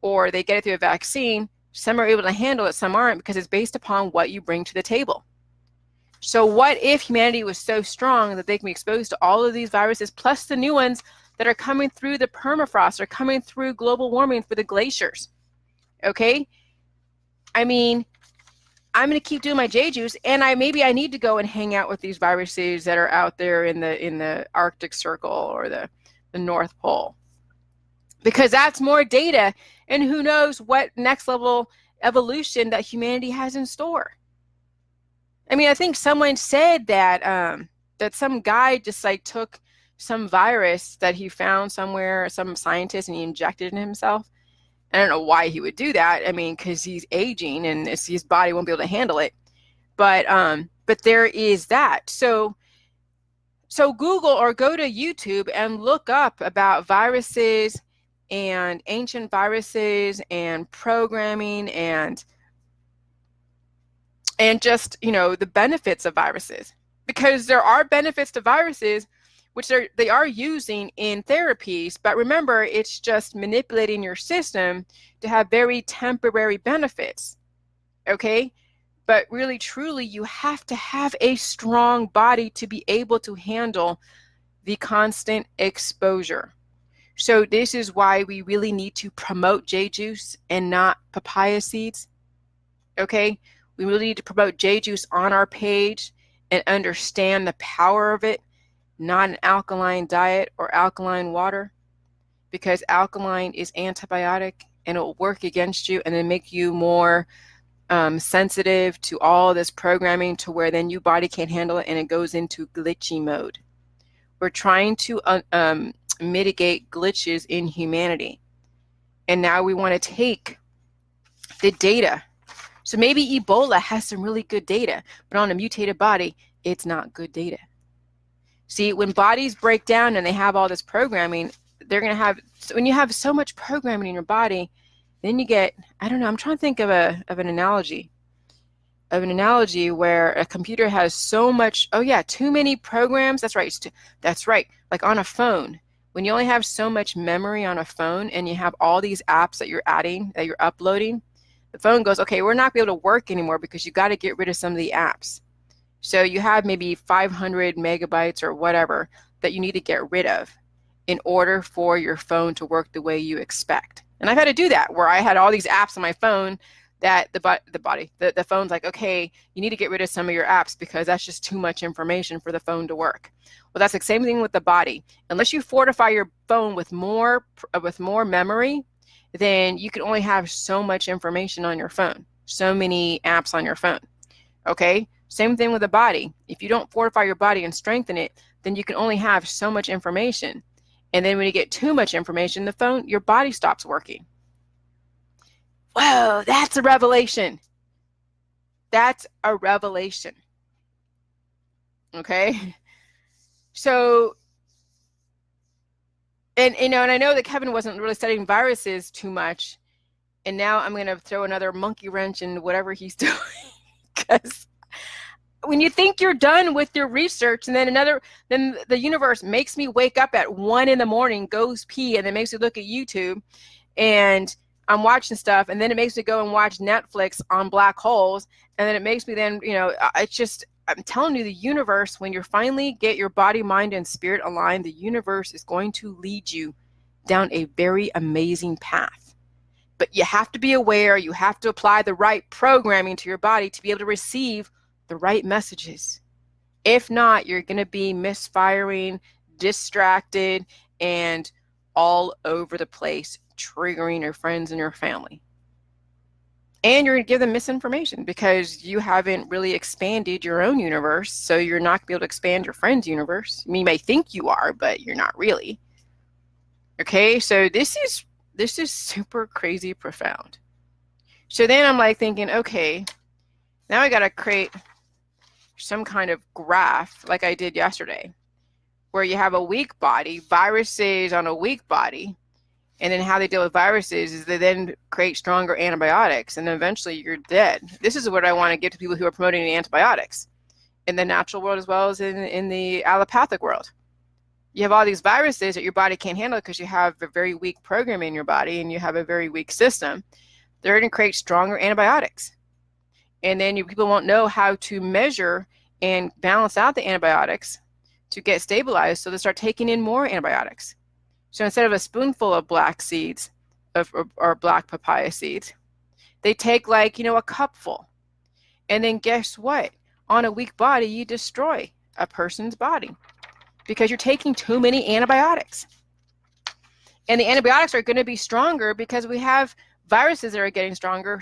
or they get it through a vaccine. Some are able to handle it, some aren't, because it's based upon what you bring to the table. So what if humanity was so strong that they can be exposed to all of these viruses, plus the new ones that are coming through the permafrost, or coming through global warming for the glaciers, okay? I mean, I'm going to keep doing my J juice, and maybe I need to go and hang out with these viruses that are out there in the Arctic Circle or the North Pole, because that's more data, and who knows what next level evolution that humanity has in store. I mean, I think someone said that that some guy just like took some virus that he found somewhere, some scientist, and he injected it in himself. I don't know why he would do that. I mean, because he's aging and his body won't be able to handle it. But there is that. So Google or go to YouTube and look up about viruses and ancient viruses and programming and just, you know, the benefits of viruses, because there are benefits to viruses which they are using in therapies, but remember, it's just manipulating your system to have very temporary benefits, okay? But really, truly, you have to have a strong body to be able to handle the constant exposure. So this is why we really need to promote J juice and not papaya seeds, okay? We really need to promote J juice on our page and understand the power of it, not an alkaline diet or alkaline water. because alkaline is antibiotic and it will work against you and then make you more sensitive to all this programming to where then your body can't handle it and it goes into glitchy mode. We're trying to mitigate glitches in humanity. And now we want to take the data. So maybe Ebola has some really good data, but on a mutated body, it's not good data. See, when bodies break down and they have all this programming, they're going to have, so when you have so much programming in your body, then you get, I don't know, I'm trying to think of an analogy where a computer has so much, oh yeah, too many programs. That's right. That's right. Like on a phone, when you only have so much memory on a phone and you have all these apps that you're adding, that you're uploading, the phone goes, okay, we're not going to be able to work anymore because you got to get rid of some of the apps. So you have maybe 500 megabytes or whatever that you need to get rid of in order for your phone to work the way you expect. And I've had to do that where I had all these apps on my phone that the phone's like, okay, you need to get rid of some of your apps because that's just too much information for the phone to work. Well, that's the same thing with the body. Unless you fortify your phone with more memory, then you can only have so much information on your phone, so many apps on your phone. Okay, same thing with the body. If you don't fortify your body and strengthen it, then you can only have so much information. And then when you get too much information, the phone, your body stops working. Whoa, that's a revelation. That's a revelation. Okay. So, and I know that Kevin wasn't really studying viruses too much. And now I'm going to throw another monkey wrench in whatever he's doing. Because when you think you're done with your research and then the universe makes me wake up at 1 a.m, goes pee, and then makes me look at YouTube and I'm watching stuff, and then it makes me go and watch Netflix on black holes, and then it makes me then, I'm telling you, the universe, when you finally get your body, mind, and spirit aligned, the universe is going to lead you down a very amazing path. But you have to be aware, you have to apply the right programming to your body to be able to receive the right messages. If not, you're going to be misfiring, distracted, and all over the place, triggering your friends and your family. And you're going to give them misinformation because you haven't really expanded your own universe, so you're not going to be able to expand your friend's universe. I mean, you may think you are, but you're not really. Okay, so this is super crazy profound. So then I'm like thinking, okay, now I got to create some kind of graph like I did yesterday, where you have a weak body, viruses on a weak body, and then how they deal with viruses is they then create stronger antibiotics, and then eventually you're dead. This is what I want to give to people who are promoting the antibiotics in the natural world as well as in the allopathic world. You have all these viruses that your body can't handle because you have a very weak program in your body and you have a very weak system. They're going to create stronger antibiotics. And then people won't know how to measure and balance out the antibiotics to get stabilized, so they start taking in more antibiotics. So instead of a spoonful of black seeds or black papaya seeds, they take a cupful. And then guess what? On a weak body, you destroy a person's body because you're taking too many antibiotics. And the antibiotics are going to be stronger because we have viruses that are getting stronger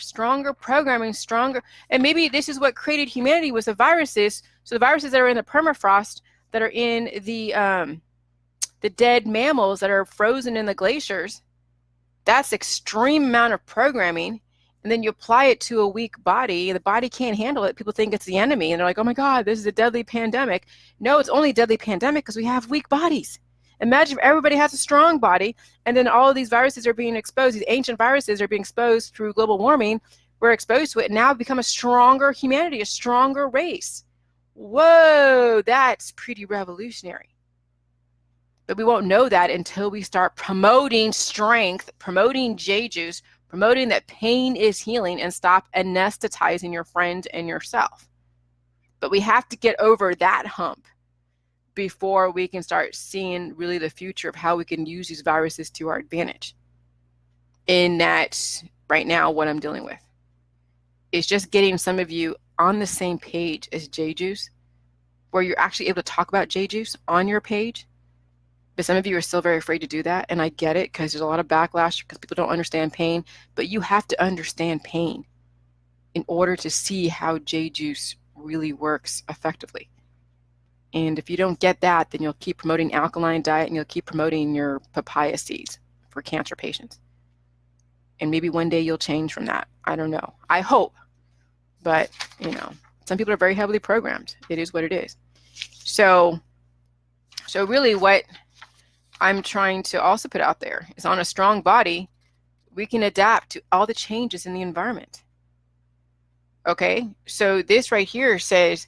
programming, stronger. And maybe this is what created humanity was the viruses. So the viruses that are in the permafrost, that are in the dead mammals that are frozen in the glaciers, that's extreme amount of programming. And then you apply it to a weak body, and the body can't handle it. People think it's the enemy, and they're like, oh my God, this is a deadly pandemic. No, it's only a deadly pandemic because we have weak bodies. Imagine if everybody has a strong body, and then all of these viruses are being exposed. These ancient viruses are being exposed through global warming. We're exposed to it, and now become a stronger humanity, a stronger race. Whoa, that's pretty revolutionary. But we won't know that until we start promoting strength, promoting J-juice, promoting that pain is healing, and stop anesthetizing your friend and yourself. But we have to get over that hump before we can start seeing really the future of how we can use these viruses to our advantage. And that's right now what I'm dealing with. It's just getting some of you on the same page as J-juice, where you're actually able to talk about J-juice on your page. But some of you are still very afraid to do that, and I get it because there's a lot of backlash because people don't understand pain, but you have to understand pain in order to see how J-juice really works effectively. And if you don't get that, then you'll keep promoting alkaline diet and you'll keep promoting your papaya seeds for cancer patients. And maybe one day you'll change from that. I don't know. I hope. But, some people are very heavily programmed. It is what it is. So really what I'm trying to also put out there is, on a strong body, we can adapt to all the changes in the environment. Okay, so this right here says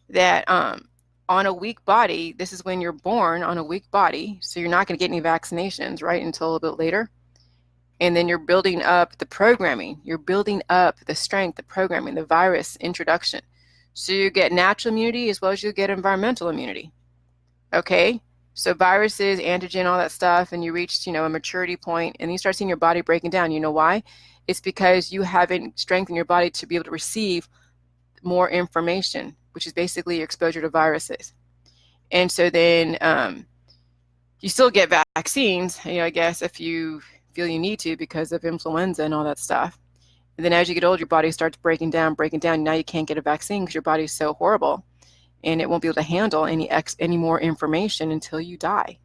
that on a weak body, this is when you're born on a weak body, so you're not going to get any vaccinations, right, until a little bit later. And then you're building up the programming, you're building up the strength, the programming, the virus introduction. So you get natural immunity as well as you get environmental immunity. Okay, so viruses, antigen, all that stuff, and you reach, a maturity point, and you start seeing your body breaking down. You know why? It's because you haven't strengthened your body to be able to receive more information, which is basically your exposure to viruses. And so then you still get vaccines, I guess, if you feel you need to because of influenza and all that stuff. And then as you get older, your body starts breaking down. Now you can't get a vaccine because your body is so horrible, and it won't be able to handle any more information until you die.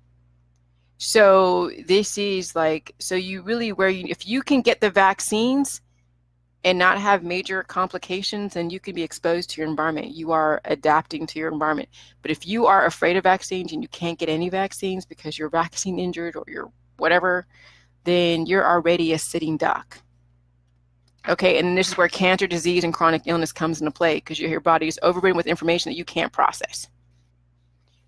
So this is like, so you really, if you can get the vaccines and not have major complications, then you can be exposed to your environment. You are adapting to your environment. But if you are afraid of vaccines and you can't get any vaccines because you're vaccine injured or you're whatever, then you're already a sitting duck. Okay, and this is where cancer, disease, and chronic illness comes into play, because your body is overburdened with information that you can't process.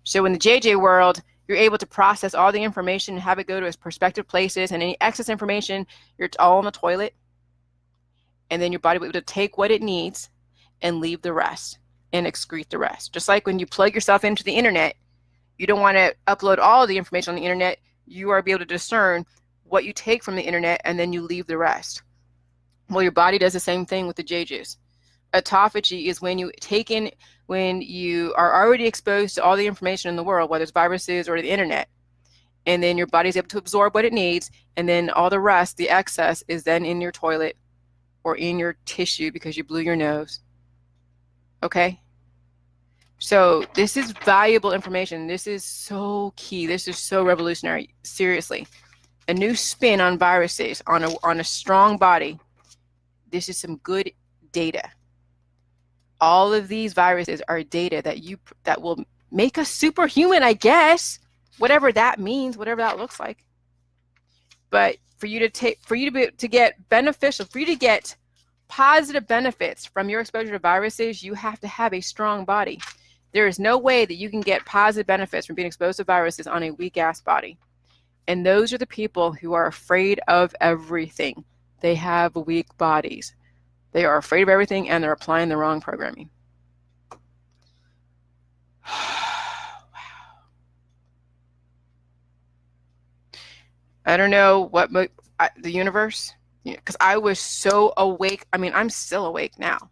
So in the JJ world, you're able to process all the information and have it go to its prospective places, and any excess information, it's all in the toilet. And then your body will be able to take what it needs and leave the rest and excrete the rest. Just like when you plug yourself into the internet, you don't want to upload all the information on the internet. You are able to discern what you take from the internet, and then you leave the rest. Well, your body does the same thing with the J-juice. Autophagy is when you are already exposed to all the information in the world, whether it's viruses or the internet, and then your body's able to absorb what it needs, and then all the rest, the excess, is then in your toilet or in your tissue because you blew your nose. Okay? So this is valuable information. This is so key. This is so revolutionary. Seriously. A new spin on viruses, on a strong body. This is some good data. All of these viruses are data that will make us superhuman, I guess, whatever that means, whatever that looks like. But for you to get positive benefits from your exposure to viruses, you have to have a strong body. There is no way that you can get positive benefits from being exposed to viruses on a weak-ass body. And those are the people who are afraid of everything. They have weak bodies. They are afraid of everything, and they're applying the wrong programming. Wow. I don't know what the universe, because I was so awake. I mean, I'm still awake now,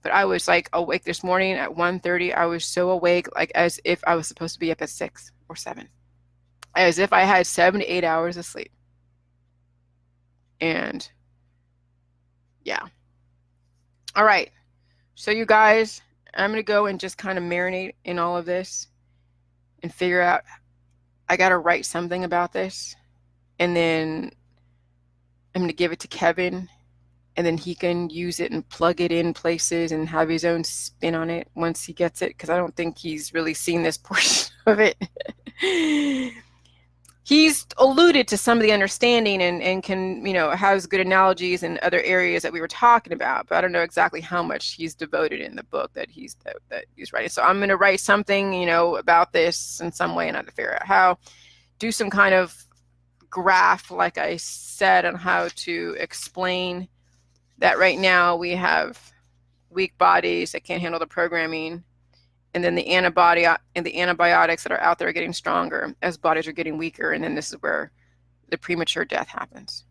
but I was like awake this morning at 1:30. I was so awake, like as if I was supposed to be up at 6 or 7, as if I had 7 to 8 hours of sleep. And yeah. All right. So you guys, I'm going to go and just kind of marinate in all of this and figure out, I got to write something about this. And then I'm going to give it to Kevin, and then he can use it and plug it in places and have his own spin on it once he gets it, because I don't think he's really seen this portion of it. He's alluded to some of the understanding and can, has good analogies in other areas that we were talking about, but I don't know exactly how much he's devoted in the book that he's writing. So I'm going to write something, about this in some way, and I have to figure out how, do some kind of graph, like I said, on how to explain that right now we have weak bodies that can't handle the programming, and then the antibiotics that are out there are getting stronger as bodies are getting weaker, and then this is where the premature death happens.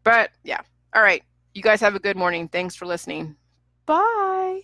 But yeah, all right, you guys have a good morning. Thanks for listening. Bye.